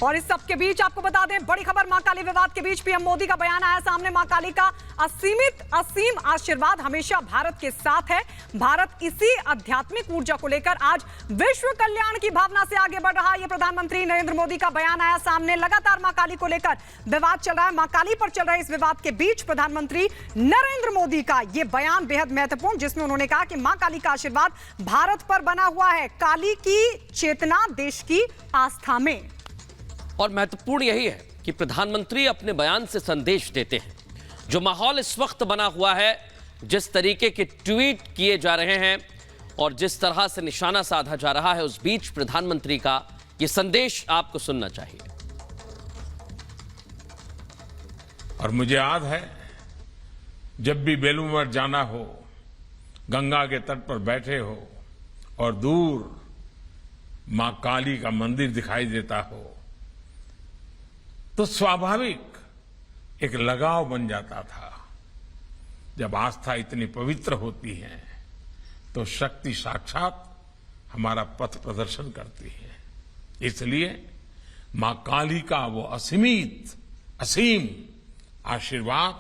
और इस सब के बीच आपको बता दें, बड़ी खबर, मां काली विवाद के बीच पीएम मोदी का बयान आया सामने। मां काली का असीम आशीर्वाद हमेशा भारत के साथ है। भारत इसी आध्यात्मिक ऊर्जा को लेकर आज विश्व कल्याण की भावना से आगे बढ़ रहा है। ये प्रधानमंत्री नरेंद्र मोदी का बयान आया सामने। लगातार मां काली को लेकर विवाद चल रहा है। मां काली पर चल रहे इस विवाद के बीच प्रधानमंत्री नरेंद्र मोदी का यह बयान बेहद महत्वपूर्ण, जिसमें उन्होंने कहा कि मां काली का आशीर्वाद भारत पर बना हुआ है। काली की चेतना देश की आस्था में। और महत्वपूर्ण यही है कि प्रधानमंत्री अपने बयान से संदेश देते हैं। जो माहौल इस वक्त बना हुआ है, जिस तरीके के ट्वीट किए जा रहे हैं और जिस तरह से निशाना साधा जा रहा है, उस बीच प्रधानमंत्री का यह संदेश आपको सुनना चाहिए। और मुझे याद है, जब भी बेलूर मठ जाना हो, गंगा के तट पर बैठे हो और दूर मां काली का मंदिर दिखाई देता हो, तो स्वाभाविक एक लगाव बन जाता था। जब आस्था इतनी पवित्र होती है तो शक्ति साक्षात हमारा पथ प्रदर्शन करती है। इसलिए मां काली का वो असीम आशीर्वाद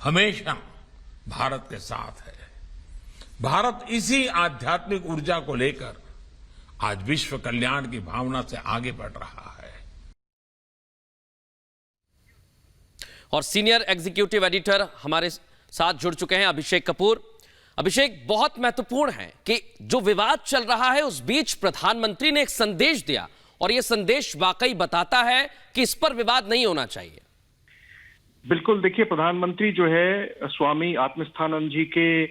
हमेशा भारत के साथ है। भारत इसी आध्यात्मिक ऊर्जा को लेकर आज विश्व कल्याण की भावना से आगे बढ़ रहा है। और सीनियर एग्जीक्यूटिव एडिटर हमारे साथ जुड़ चुके हैं, अभिषेक कपूर। अभिषेक, बहुत महत्वपूर्ण है कि जो विवाद चल रहा है उस बीच प्रधानमंत्री ने एक संदेश दिया और यह संदेश वाकई बताता है कि इस पर विवाद नहीं होना चाहिए। बिल्कुल, देखिए, प्रधानमंत्री जो है स्वामी आत्मस्थानंद जी के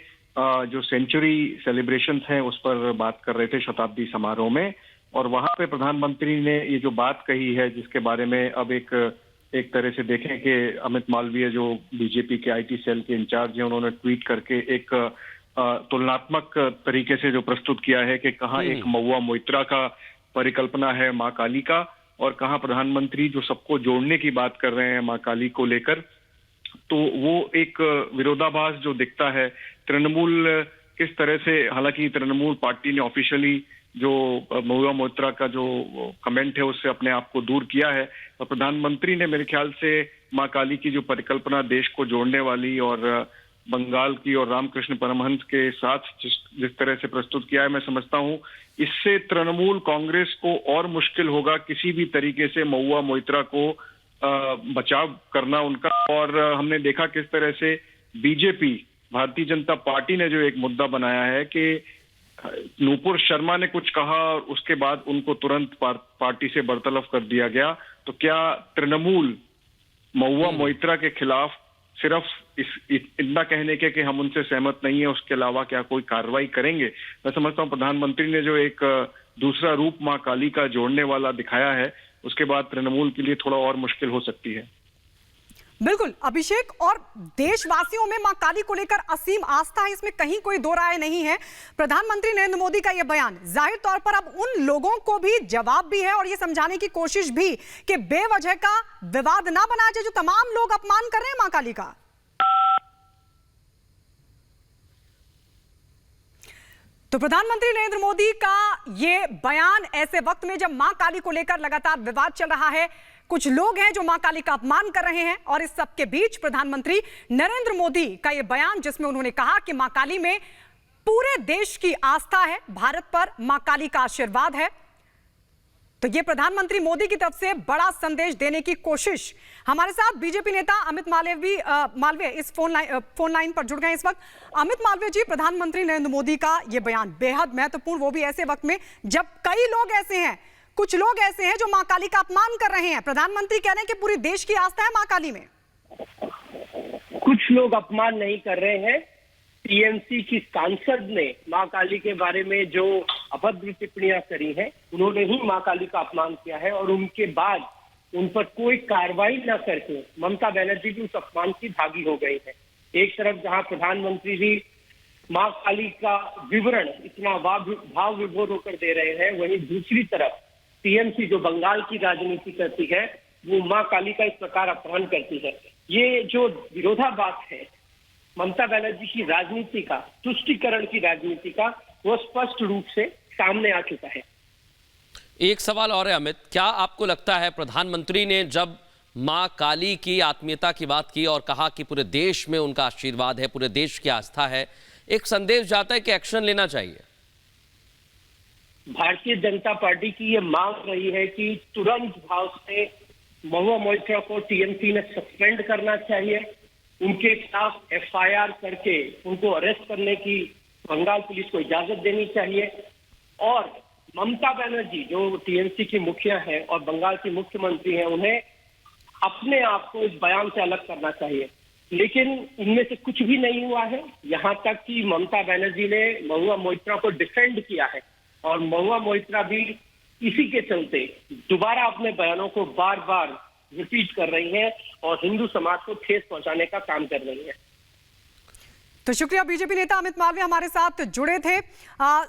जो सेंचुरी सेलिब्रेशंस हैं उस पर बात कर रहे थे, शताब्दी समारोह में। और वहां पे प्रधानमंत्री ने ये जो बात कही है, जिसके बारे में अब एक तरह से देखें कि अमित मालवीय जो बीजेपी के आईटी सेल के इंचार्ज हैं, उन्होंने ट्वीट करके एक तुलनात्मक तरीके से जो प्रस्तुत किया है कि कहाँ एक महुआ मोइत्रा का परिकल्पना है मां काली का, और कहाँ प्रधानमंत्री जो सबको जोड़ने की बात कर रहे हैं मां काली को लेकर। तो वो एक विरोधाभास जो दिखता है। तृणमूल किस तरह से, हालांकि तृणमूल पार्टी ने ऑफिशियली जो महुआ मोइत्रा का जो कमेंट है उससे अपने आप को दूर किया है, और प्रधानमंत्री ने मेरे ख्याल से मां काली की जो परिकल्पना देश को जोड़ने वाली और बंगाल की और रामकृष्ण परमहंस के साथ जिस तरह से प्रस्तुत किया है, मैं समझता हूं इससे तृणमूल कांग्रेस को और मुश्किल होगा किसी भी तरीके से महुआ मोइत्रा को बचाव करना उनका। और हमने देखा किस तरह से बीजेपी, भारतीय जनता पार्टी ने जो एक मुद्दा बनाया है कि नूपुर शर्मा ने कुछ कहा और उसके बाद उनको तुरंत पार्टी से बर्तरफ कर दिया गया। तो क्या तृणमूल महुआ मोइत्रा के खिलाफ सिर्फ इतना कहने के कि हम उनसे सहमत नहीं है, उसके अलावा क्या कोई कार्रवाई करेंगे? मैं समझता हूं प्रधानमंत्री ने जो एक दूसरा रूप मां काली का जोड़ने वाला दिखाया है, उसके बाद तृणमूल के लिए थोड़ा और मुश्किल हो सकती है। बिल्कुल अभिषेक, और देशवासियों में मां काली को लेकर असीम आस्था है, इसमें कहीं कोई दो राय नहीं है। प्रधानमंत्री नरेंद्र मोदी का यह बयान जाहिर तौर पर अब उन लोगों को भी जवाब भी है और यह समझाने की कोशिश भी कि बेवजह का विवाद ना बनाया जाए, जो तमाम लोग अपमान कर रहे हैं मां काली का। तो प्रधानमंत्री नरेंद्र मोदी का यह बयान ऐसे वक्त में जब मां काली को लेकर लगातार विवाद चल रहा है, कुछ लोग हैं जो मां काली का अपमान कर रहे हैं, और इस सब के बीच प्रधानमंत्री नरेंद्र मोदी का यह बयान जिसमें उन्होंने कहा कि मां काली में पूरे देश की आस्था है, भारत पर मां काली का आशीर्वाद है। तो यह प्रधानमंत्री मोदी की तरफ से बड़ा संदेश देने की कोशिश। हमारे साथ बीजेपी नेता अमित मालवीय इस फोन लाइन पर जुड़ गए इस वक्त। अमित मालवीय जी, प्रधानमंत्री नरेंद्र मोदी का यह बयान बेहद महत्वपूर्ण, वो भी ऐसे वक्त में जब कई लोग ऐसे हैं, कुछ लोग ऐसे हैं जो मां काली का अपमान कर रहे हैं। प्रधानमंत्री कह रहे हैं कि पूरी देश की आस्था है मां काली में। कुछ लोग अपमान नहीं कर रहे हैं। टीएमसी की सांसद ने मां काली के बारे में जो अभद्र टिप्पणियां करी हैं, उन्होंने ही मां काली का अपमान किया है, और उनके बाद उन पर कोई कार्रवाई न करके ममता बनर्जी भी उस अपमान की भागी हो गई है। एक तरफ जहां प्रधानमंत्री जी मां काली का विवरण इतना भाव विभोर होकर दे रहे हैं, वहीं दूसरी तरफ टीएमसी जो बंगाल की राजनीति करती है, वो मां काली का इस प्रकार अपमान करती है। ये जो विरोधाभास है ममता बनर्जी की राजनीति का, तुष्टीकरण की राजनीति का, वो स्पष्ट रूप से सामने आ चुका है। एक सवाल और है अमित, क्या आपको लगता है प्रधानमंत्री ने जब मां काली की आत्मीयता की बात की और कहा कि पूरे देश में उनका आशीर्वाद है, पूरे देश की आस्था है, एक संदेश जाता है कि एक्शन लेना चाहिए? भारतीय जनता पार्टी की ये मांग रही है कि तुरंत भाव से महुआ मोइत्रा को टीएमसी ने सस्पेंड करना चाहिए, उनके खिलाफ एफआईआर करके उनको अरेस्ट करने की बंगाल पुलिस को इजाजत देनी चाहिए, और ममता बनर्जी जो टीएमसी की मुखिया है और बंगाल की मुख्यमंत्री है, उन्हें अपने आप को इस बयान से अलग करना चाहिए। लेकिन इनमें से कुछ भी नहीं हुआ है। यहाँ तक कि ममता बनर्जी ने महुआ मोइत्रा को डिफेंड किया है और महुआ मोइत्रा भी इसी के चलते दोबारा अपने बयानों को बार बार रिपीट कर रही हैं और हिंदू समाज को ठेस पहुंचाने का काम कर रही हैं। तो शुक्रिया। बीजेपी नेता अमित मालवीय हमारे साथ जुड़े थे।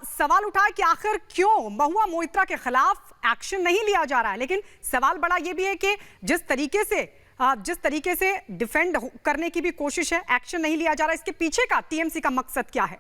सवाल उठा कि आखिर क्यों महुआ मोइत्रा के खिलाफ एक्शन नहीं लिया जा रहा है, लेकिन सवाल बड़ा ये भी है कि जिस तरीके से डिफेंड करने की भी कोशिश है, एक्शन नहीं लिया जा रहा, इसके पीछे का टीएमसी का मकसद क्या है?